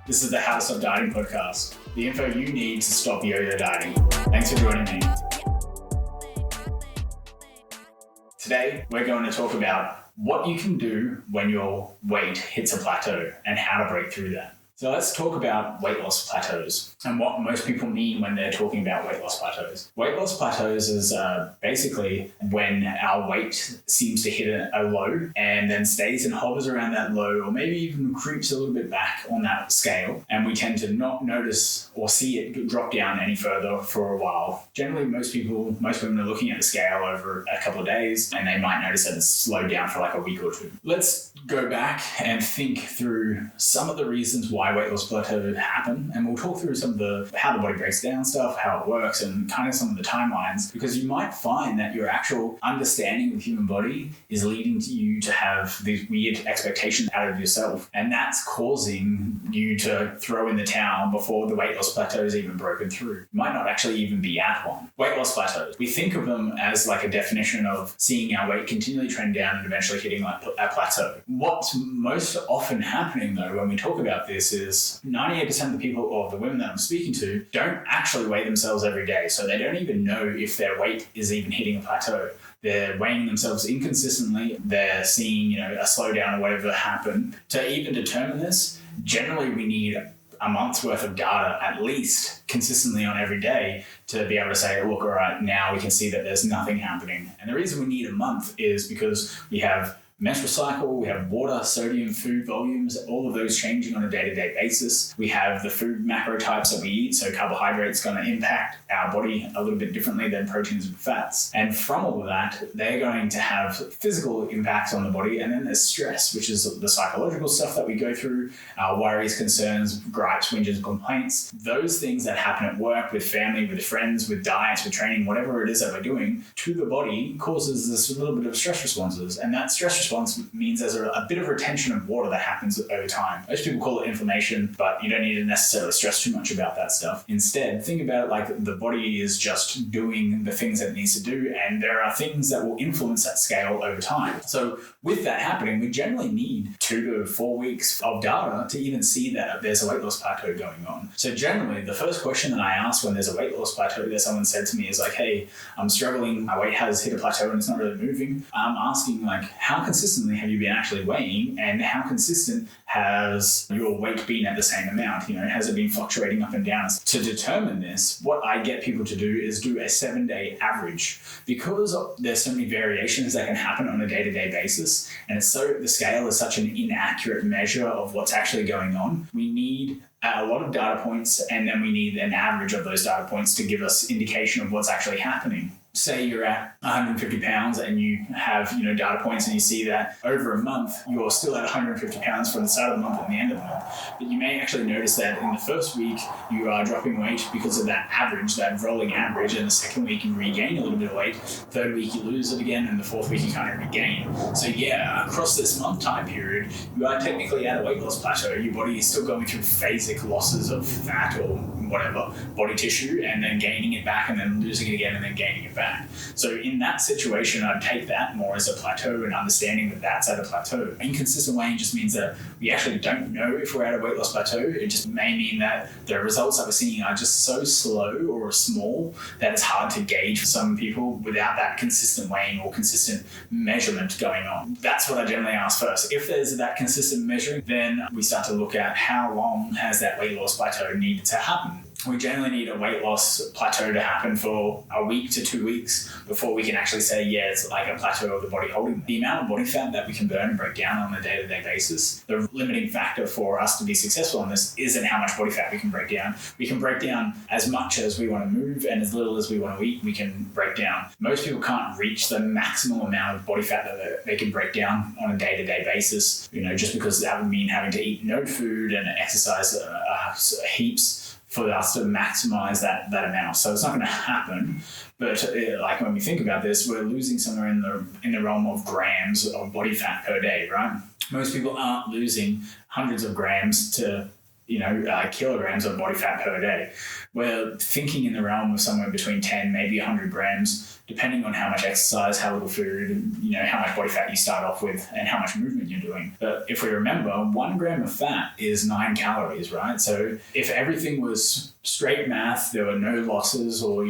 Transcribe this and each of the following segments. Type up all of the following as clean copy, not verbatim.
This is the How to Stop Dieting podcast, the info you need to stop yo-yo dieting. Thanks for joining me. Today, we're going to talk about what you can do when your weight hits a plateau and how to break through that. So let's talk about weight loss plateaus and what most people mean when they're talking about weight loss plateaus. Weight loss plateaus is basically when our weight seems to hit a low and then stays and hovers around that low, or maybe even creeps a little bit back on that scale, and we tend to not notice or see it drop down any further for a while. Generally, most women are looking at the scale over a couple of days and they might notice that it's slowed down for like a week or two. Let's go back and think through some of the reasons why weight loss plateaus happen, and we'll talk through some of how the body breaks down stuff, how it works, and kind of some of the timelines, because you might find that your actual understanding of the human body is leading to you to have these weird expectations out of yourself, and that's causing you to throw in the towel before the weight loss plateau is even broken through. You might not actually even be at one. Weight loss plateaus, we think of them as like a definition of seeing our weight continually trend down and eventually hitting like a plateau. What's most often happening though when we talk about this is 98% of the people, or the women that I'm speaking to, don't actually weigh themselves every day. So they don't even know if their weight is even hitting a plateau. They're weighing themselves inconsistently. They're seeing, a slowdown or whatever happen. To even determine this, generally we need a month's worth of data at least consistently on every day to be able to say, look, all right, now we can see that there's nothing happening. And the reason we need a month is because we have menstrual cycle, we have water, sodium, food volumes, all of those changing on a day-to-day basis. We have the food macro types that we eat, so carbohydrates going to impact our body a little bit differently than proteins and fats. And from all of that, they're going to have physical impacts on the body. And then there's stress, which is the psychological stuff that we go through, our worries, concerns, gripes, whinges, complaints. Those things that happen at work, with family, with friends, with diets, with training, whatever it is that we're doing, to the body causes this little bit of stress responses. And that stress response means there's a bit of retention of water that happens over time. Most people call it inflammation, but you don't need to necessarily stress too much about that stuff. Instead, think about it like the body is just doing the things that it needs to do, and there are things that will influence that scale over time. So with that happening, we generally need 2 to 4 weeks of data to even see that there's a weight loss plateau going on. So generally, the first question that I ask when there's a weight loss plateau that someone said to me is like, hey, I'm struggling, my weight has hit a plateau and it's not really moving. I'm asking like, how consistently have you been actually weighing, and how consistent has your weight been at the same amount? Has it been fluctuating up and down? To determine this, what I get people to do is do a 7-day average, because there's so many variations that can happen on a day-to-day basis, and the scale is such an inaccurate measure of what's actually going on. We need a lot of data points, and then we need an average of those data points to give us indication of what's actually happening. Say you're at 150 pounds and you have data points, and you see that over a month you're still at 150 pounds from the start of the month and the end of the month. But you may actually notice that in the first week you are dropping weight because of that average, that rolling average, and the second week you regain a little bit of weight, third week you lose it again, and the fourth week you kind of regain. So across this month time period, you are technically at a weight loss plateau. Your body is still going through phasic losses of fat or whatever, body tissue, and then gaining it back, and then losing it again, and then gaining it back. So in that situation, I'd take that more as a plateau, and understanding that that's at a plateau. Inconsistent weighing just means that we actually don't know if we're at a weight loss plateau. It just may mean that the results that we're seeing are just so slow or small that it's hard to gauge for some people without that consistent weighing or consistent measurement going on. That's what I generally ask first. If there's that consistent measuring, then we start to look at how long has that weight loss plateau needed to happen. We generally need a weight loss plateau to happen for a week to 2 weeks before we can actually say, it's like a plateau of the body holding. The amount of body fat that we can burn and break down on a day-to-day basis, the limiting factor for us to be successful on this isn't how much body fat we can break down. We can break down as much as we want to move, and as little as we want to eat, we can break down. Most people can't reach the maximum amount of body fat that they can break down on a day-to-day basis, just because that would mean having to eat no food and exercise heaps for us to maximize that amount. So it's not going to happen. But like when we think about this, we're losing somewhere in the realm of grams of body fat per day, right? Most people aren't losing hundreds of grams to kilograms of body fat per day. We're thinking in the realm of somewhere between 10, maybe 100 grams, depending on how much exercise, how little food, and how much body fat you start off with and how much movement you're doing. But if we remember, 1 gram of fat is 9 calories, right? So if everything was straight math, there were no losses or,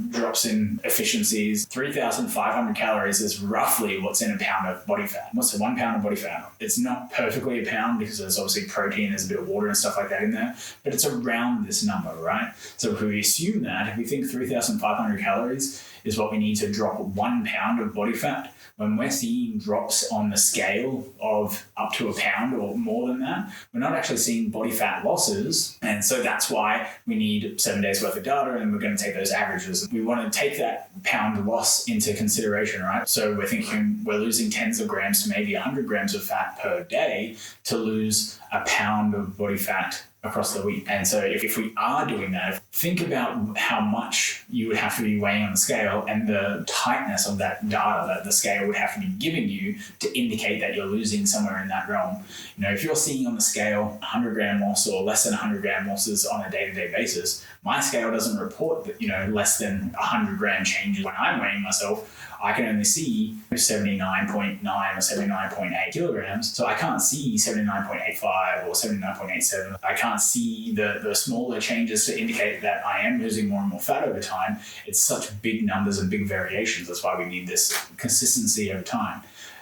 drops in efficiencies, 3,500 calories is roughly what's in a pound of body fat. What's 1 pound of body fat? It's not perfectly a pound because there's obviously protein, there's a bit of water and stuff like that in there, but it's around this number, right? So if we assume that, if we think 3,500 calories is what we need to drop 1 pound of body fat, when we're seeing drops on the scale of up to a pound or more than that, we're not actually seeing body fat losses. And so that's why we need 7 days worth of data, and we're going to take those averages. We want to take that pound loss into consideration, right? So we're thinking we're losing tens of grams to maybe 100 grams of fat per day to lose a pound of body fat across the week. And so if we are doing that, think about how much you would have to be weighing on the scale and the tightness of that data that the scale would have to be giving you to indicate that you're losing somewhere in that realm. If you're seeing on the scale 100 gram loss or less than 100 gram losses on a day-to-day basis, my scale doesn't report that, less than 100 gram changes. When I'm weighing myself, I can only see 79.9 or 79.8 kilograms. So I can't see 79.85 or 79.87. I can't see the smaller changes to indicate that I am losing more and more fat over time. It's such big numbers and big variations. That's why we need this consistency over time.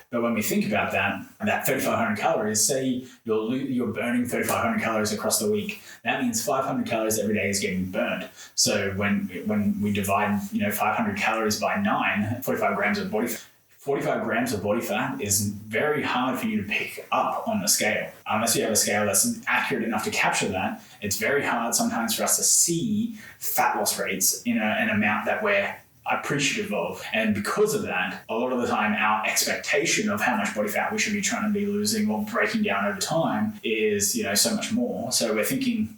But when we think about that 3,500 calories, say you're burning 3,500 calories across the week, that means 500 calories every day is getting burned. So when we divide 500 calories by 9, 45 grams of body fat, 45 grams of body fat is very hard for you to pick up on the scale. Unless you have a scale that's accurate enough to capture that, it's very hard sometimes for us to see fat loss rates in an amount that we're appreciative of. And because of that, a lot of the time our expectation of how much body fat we should be trying to be losing or breaking down over time is so much more. So we're seeing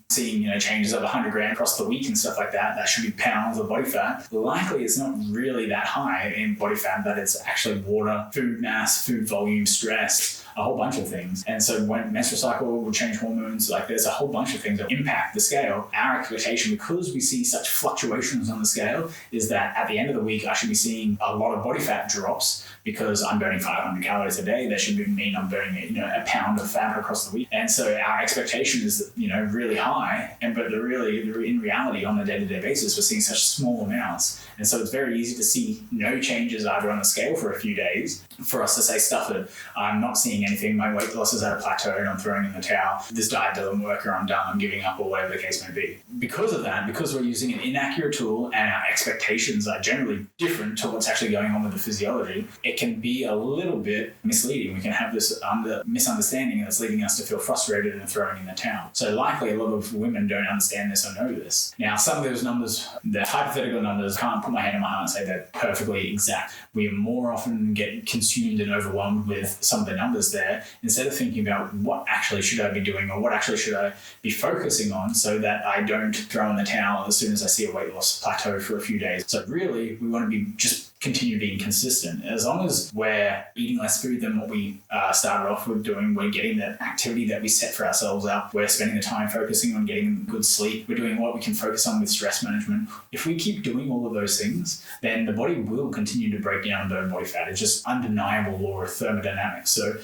changes of 100 grams across the week and stuff like that. That should be pounds of body fat. Likely it's not really that high in body fat, but it's actually water, food mass, food volume, stress, a whole bunch of things. And so when menstrual cycle will change hormones, there's a whole bunch of things that impact the scale. Our expectation, because we see such fluctuations on the scale, is that at the end of the week, I should be seeing a lot of body fat drops because I'm burning 500 calories a day. That should mean I'm burning a pound of fat across the week. And so our expectation is really high. But in reality, on a day-to-day basis, we're seeing such small amounts. And so it's very easy to see no changes either on the scale for a few days for us to say, stuff it, I'm not seeing anything, my weight loss is at a plateau and I'm throwing in the towel, this diet doesn't work or I'm done, I'm giving up, or whatever the case may be. Because of that, because we're using an inaccurate tool and our expectations are generally different to what's actually going on with the physiology, it can be a little bit misleading. We can have this misunderstanding that's leading us to feel frustrated and throwing in the towel. So likely a lot of women don't understand this or know this. Now, some of those numbers, the hypothetical numbers, can't put my hand on my heart and say they're perfectly exact. We more often get consumed and overwhelmed with some of the numbers there instead of thinking about what actually should I be doing or what actually should I be focusing on so that I don't throw in the towel as soon as I see a weight loss plateau for a few days. So really, we want to be just continue being consistent. As long as we're eating less food than what we started off with doing, we're getting that activity that we set for ourselves up, we're spending the time focusing on getting good sleep, we're doing what we can focus on with stress management. If we keep doing all of those things, then the body will continue to break down and burn body fat. It's just undeniable law of thermodynamics. So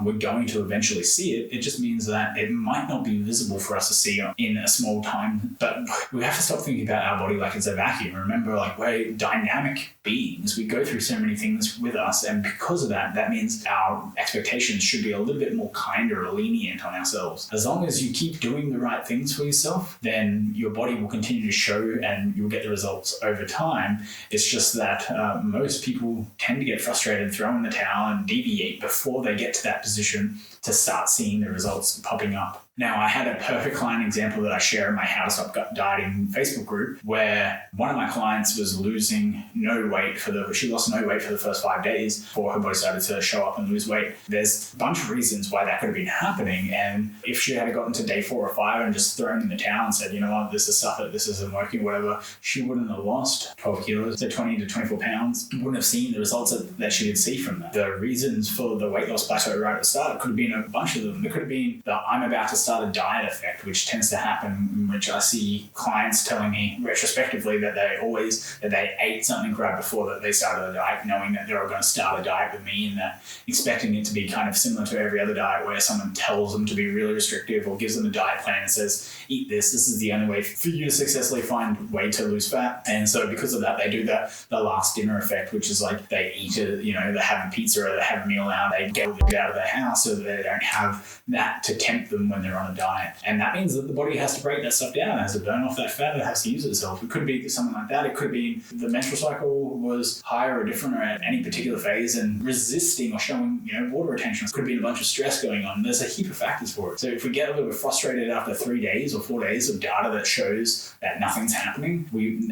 we're going to eventually see it. It just means that it might not be visible for us to see in a small time, but we have to stop thinking about our body like it's a vacuum. Remember, we're dynamic beings. We go through so many things with us, and because of that, that means our expectations should be a little bit more kinder or lenient on ourselves. As long as you keep doing the right things for yourself, then your body will continue to show and you'll get the results over time. It's just that most people tend to get frustrated, throw in the towel and deviate before they get to that position to start seeing the results popping up. Now, I had a perfect client example that I share in my How to Stop Dieting Facebook group, where one of my clients was losing no weight she lost no weight for the first 5 days before her body started to show up and lose weight. There's a bunch of reasons why that could have been happening. And if she had gotten to day 4 or 5 and just thrown in the towel and said, you know what, this is stuff, this isn't working, whatever, she wouldn't have lost 12 kilos, so 20 to 24 pounds, wouldn't have seen the results that she would see from that. The reasons for the weight loss plateau right at the start could have been a bunch of them. There could have been the I'm about to start a diet effect, which tends to happen, in which I see clients telling me retrospectively that they ate something right before that they started the diet, knowing that they were going to start a diet with me, and that expecting it to be kind of similar to every other diet where someone tells them to be really restrictive or gives them a diet plan and says, eat this is the only way for you to successfully find way to lose fat. And so because of that, they do the last dinner effect, which is like they eat they have a pizza or they have a meal out, they get it out of their house so that they don't have that to tempt them when they're on a diet. And that means that the body has to break that stuff down, it has to burn off that fat, it has to use itself. It could be something like that. It could be the menstrual cycle was higher or different or at any particular phase and resisting or showing water retention. It could be a bunch of stress going on. There's a heap of factors for it. So if we get a little bit frustrated after 3 days or 4 days of data that shows that nothing's happening, we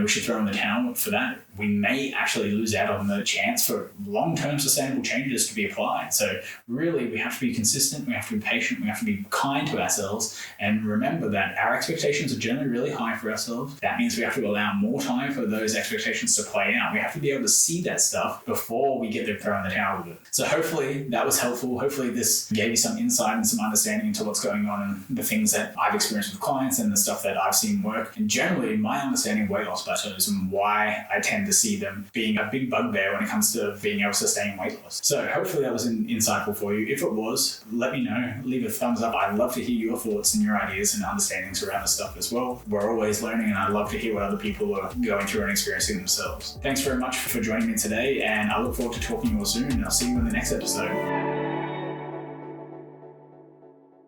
should throw in the towel for that, we may actually lose out on the chance for long-term sustainable changes to be applied. So really, we have to be consistent, we have to be patient, we have to be kind to ourselves, and remember that our expectations are generally really high for ourselves. That means we have to allow more time for those expectations to play out. We have to be able to see that stuff before we get to throw in the towel with it. So hopefully that was helpful. Hopefully this gave you some insight and some understanding into what's going on and the things that I've experienced with clients and the stuff that I've seen work. And generally, my understanding of weight loss plateaus and why I tend to see them being a big bugbear when it comes to being able to sustain weight loss. So hopefully that was insightful for you. If it was, let me know. Leave a thumbs up. I'd love to hear your thoughts and your ideas and understandings around this stuff as well. We're always learning, and I'd love to hear what other people are going through and experiencing themselves. Thanks very much for joining me today, and I look forward to talking to you all soon, and I'll see you in the next episode.